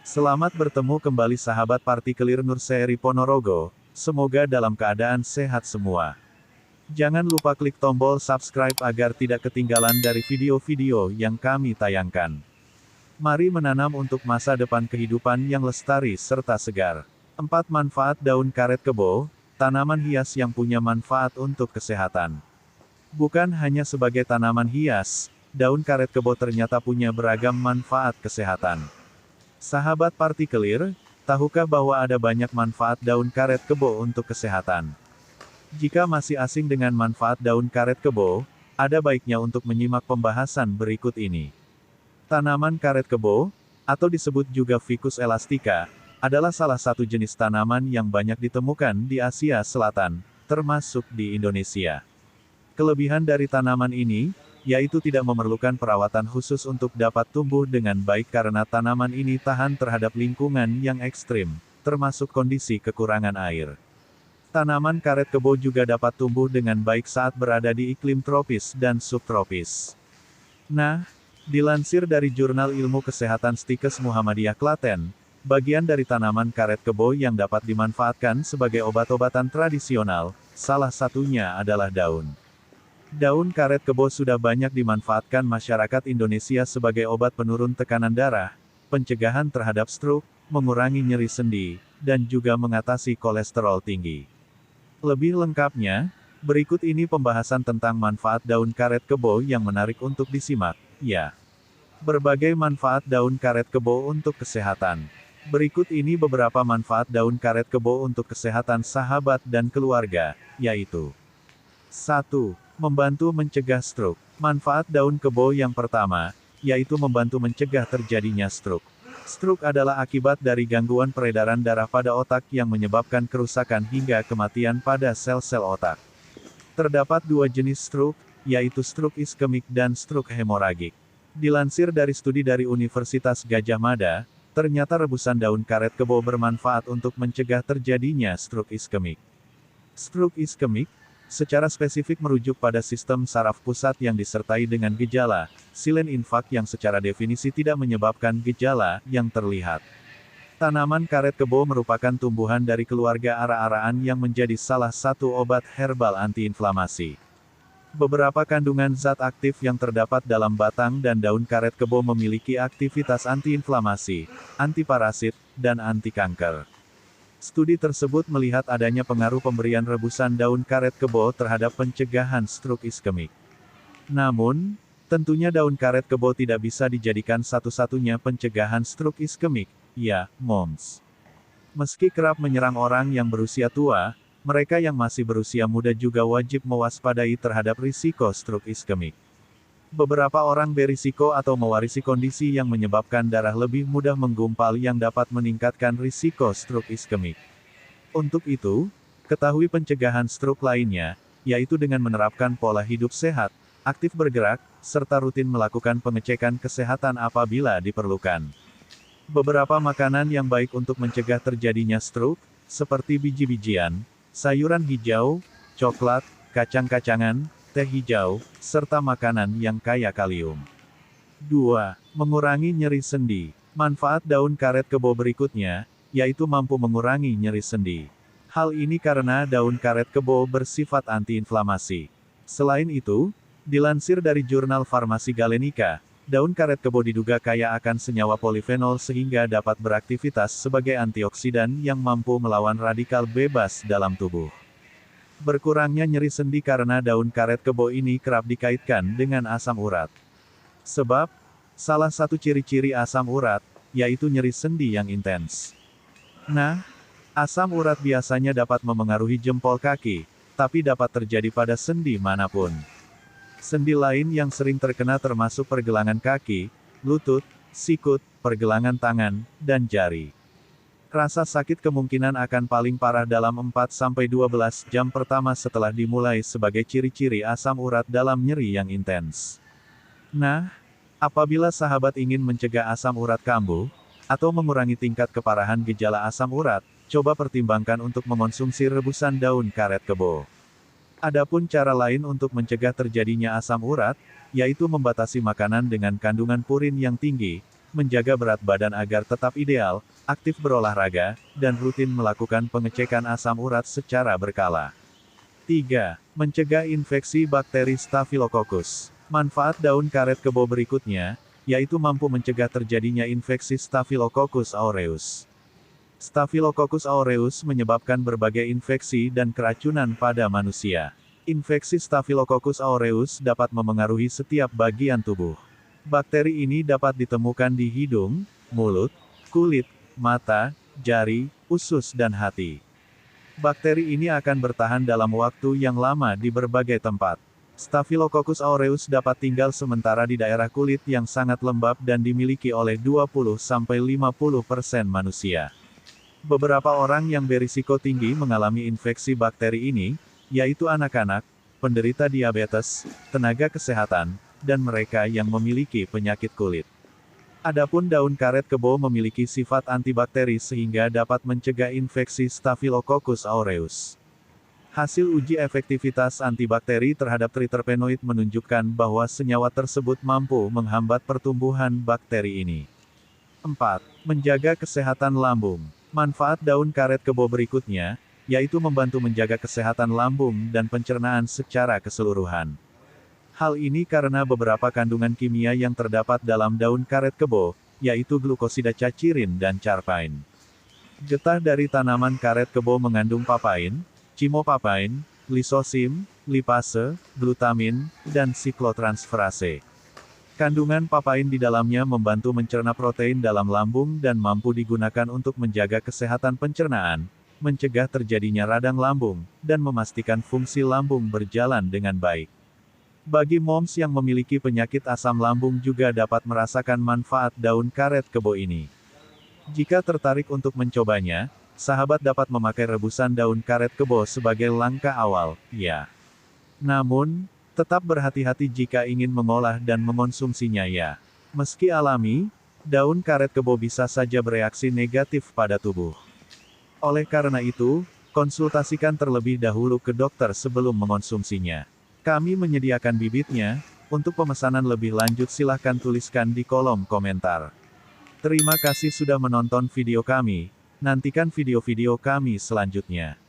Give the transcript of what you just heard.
Selamat bertemu kembali sahabat Partikelir Nurseri Ponorogo, semoga dalam keadaan sehat semua. Jangan lupa klik tombol subscribe agar tidak ketinggalan dari video-video yang kami tayangkan. Mari menanam untuk masa depan kehidupan yang lestari serta segar. 4 manfaat daun karet kebo, tanaman hias yang punya manfaat untuk kesehatan. Bukan hanya sebagai tanaman hias, daun karet kebo ternyata punya beragam manfaat kesehatan. Sahabat Partikelir, tahukah bahwa ada banyak manfaat daun karet kebo untuk kesehatan? Jika masih asing dengan manfaat daun karet kebo, ada baiknya untuk menyimak pembahasan berikut ini. Tanaman karet kebo, atau disebut juga Ficus elastica, adalah salah satu jenis tanaman yang banyak ditemukan di Asia Selatan, termasuk di Indonesia. Kelebihan dari tanaman ini, yaitu tidak memerlukan perawatan khusus untuk dapat tumbuh dengan baik karena tanaman ini tahan terhadap lingkungan yang ekstrim, termasuk kondisi kekurangan air. Tanaman karet kebo juga dapat tumbuh dengan baik saat berada di iklim tropis dan subtropis. Nah, dilansir dari Jurnal Ilmu Kesehatan Stikes Muhammadiyah Klaten, bagian dari tanaman karet kebo yang dapat dimanfaatkan sebagai obat-obatan tradisional, salah satunya adalah daun. Daun karet kebo sudah banyak dimanfaatkan masyarakat Indonesia sebagai obat penurun tekanan darah, pencegahan terhadap stroke, mengurangi nyeri sendi, dan juga mengatasi kolesterol tinggi. Lebih lengkapnya, berikut ini pembahasan tentang manfaat daun karet kebo yang menarik untuk disimak, ya. Berbagai manfaat daun karet kebo untuk kesehatan. Berikut ini beberapa manfaat daun karet kebo untuk kesehatan sahabat dan keluarga, yaitu 1. Membantu mencegah stroke. Manfaat daun kebo yang pertama, yaitu membantu mencegah terjadinya stroke. Stroke adalah akibat dari gangguan peredaran darah pada otak yang menyebabkan kerusakan hingga kematian pada sel-sel otak. Terdapat 2 jenis stroke, yaitu stroke iskemik dan stroke hemoragik. Dilansir dari studi dari Universitas Gadjah Mada, ternyata rebusan daun karet kebo bermanfaat untuk mencegah terjadinya stroke iskemik. Stroke iskemik, secara spesifik merujuk pada sistem saraf pusat yang disertai dengan gejala, silen infak yang secara definisi tidak menyebabkan gejala yang terlihat. Tanaman karet kebo merupakan tumbuhan dari keluarga ara-araan yang menjadi salah satu obat herbal antiinflamasi. Beberapa kandungan zat aktif yang terdapat dalam batang dan daun karet kebo memiliki aktivitas antiinflamasi, antiparasit, dan anti kanker. Studi tersebut melihat adanya pengaruh pemberian rebusan daun karet kebo terhadap pencegahan stroke iskemik. Namun, tentunya daun karet kebo tidak bisa dijadikan satu-satunya pencegahan stroke iskemik, ya, moms. Meski kerap menyerang orang yang berusia tua, mereka yang masih berusia muda juga wajib mewaspadai terhadap risiko stroke iskemik. Beberapa orang berisiko atau mewarisi kondisi yang menyebabkan darah lebih mudah menggumpal yang dapat meningkatkan risiko stroke iskemik. Untuk itu, ketahui pencegahan stroke lainnya, yaitu dengan menerapkan pola hidup sehat, aktif bergerak, serta rutin melakukan pengecekan kesehatan apabila diperlukan. Beberapa makanan yang baik untuk mencegah terjadinya stroke, seperti biji-bijian, sayuran hijau, coklat, kacang-kacangan, teh hijau, serta makanan yang kaya kalium. 2. Mengurangi nyeri sendi. Manfaat daun karet kebo berikutnya, yaitu mampu mengurangi nyeri sendi. Hal ini karena daun karet kebo bersifat antiinflamasi. Selain itu, dilansir dari jurnal Farmasi Galenica, daun karet kebo diduga kaya akan senyawa polifenol sehingga dapat beraktivitas sebagai antioksidan yang mampu melawan radikal bebas dalam tubuh. Berkurangnya nyeri sendi karena daun karet kebo ini kerap dikaitkan dengan asam urat. Sebab, salah satu ciri-ciri asam urat, yaitu nyeri sendi yang intens. Nah, asam urat biasanya dapat memengaruhi jempol kaki, tapi dapat terjadi pada sendi manapun. Sendi lain yang sering terkena termasuk pergelangan kaki, lutut, sikut, pergelangan tangan, dan jari. Rasa sakit kemungkinan akan paling parah dalam 4-12 jam pertama setelah dimulai sebagai ciri-ciri asam urat dalam nyeri yang intens. Nah, apabila sahabat ingin mencegah asam urat kambuh, atau mengurangi tingkat keparahan gejala asam urat, coba pertimbangkan untuk mengonsumsi rebusan daun karet kebo. Adapun cara lain untuk mencegah terjadinya asam urat, yaitu membatasi makanan dengan kandungan purin yang tinggi, menjaga berat badan agar tetap ideal, aktif berolahraga, dan rutin melakukan pengecekan asam urat secara berkala. 3. Mencegah infeksi bakteri Staphylococcus. Manfaat daun karet kebo berikutnya, yaitu mampu mencegah terjadinya infeksi Staphylococcus aureus. Staphylococcus aureus menyebabkan berbagai infeksi dan keracunan pada manusia. Infeksi Staphylococcus aureus dapat memengaruhi setiap bagian tubuh. Bakteri ini dapat ditemukan di hidung, mulut, kulit, mata, jari, usus dan hati. Bakteri ini akan bertahan dalam waktu yang lama di berbagai tempat. Staphylococcus aureus dapat tinggal sementara di daerah kulit yang sangat lembab dan dimiliki oleh 20–50% manusia. Beberapa orang yang berisiko tinggi mengalami infeksi bakteri ini, yaitu anak-anak, penderita diabetes, tenaga kesehatan, dan mereka yang memiliki penyakit kulit. Adapun daun karet kebo memiliki sifat antibakteri sehingga dapat mencegah infeksi Staphylococcus aureus. Hasil uji efektivitas antibakteri terhadap triterpenoid menunjukkan bahwa senyawa tersebut mampu menghambat pertumbuhan bakteri ini. 4. Menjaga kesehatan lambung. Manfaat daun karet kebo berikutnya, yaitu membantu menjaga kesehatan lambung dan pencernaan secara keseluruhan. Hal ini karena beberapa kandungan kimia yang terdapat dalam daun karet kebo, yaitu glukosida cacirin dan carpain. Getah dari tanaman karet kebo mengandung papain, chimopapain, lisosim, lipase, glutamin, dan siklotransferase. Kandungan papain di dalamnya membantu mencerna protein dalam lambung dan mampu digunakan untuk menjaga kesehatan pencernaan, mencegah terjadinya radang lambung, dan memastikan fungsi lambung berjalan dengan baik. Bagi moms yang memiliki penyakit asam lambung juga dapat merasakan manfaat daun karet kebo ini. Jika tertarik untuk mencobanya, sahabat dapat memakai rebusan daun karet kebo sebagai langkah awal, ya. Namun, tetap berhati-hati jika ingin mengolah dan mengonsumsinya ya. Meski alami, daun karet kebo bisa saja bereaksi negatif pada tubuh. Oleh karena itu, konsultasikan terlebih dahulu ke dokter sebelum mengonsumsinya. Kami menyediakan bibitnya, untuk pemesanan lebih lanjut silahkan tuliskan di kolom komentar. Terima kasih sudah menonton video kami, nantikan video-video kami selanjutnya.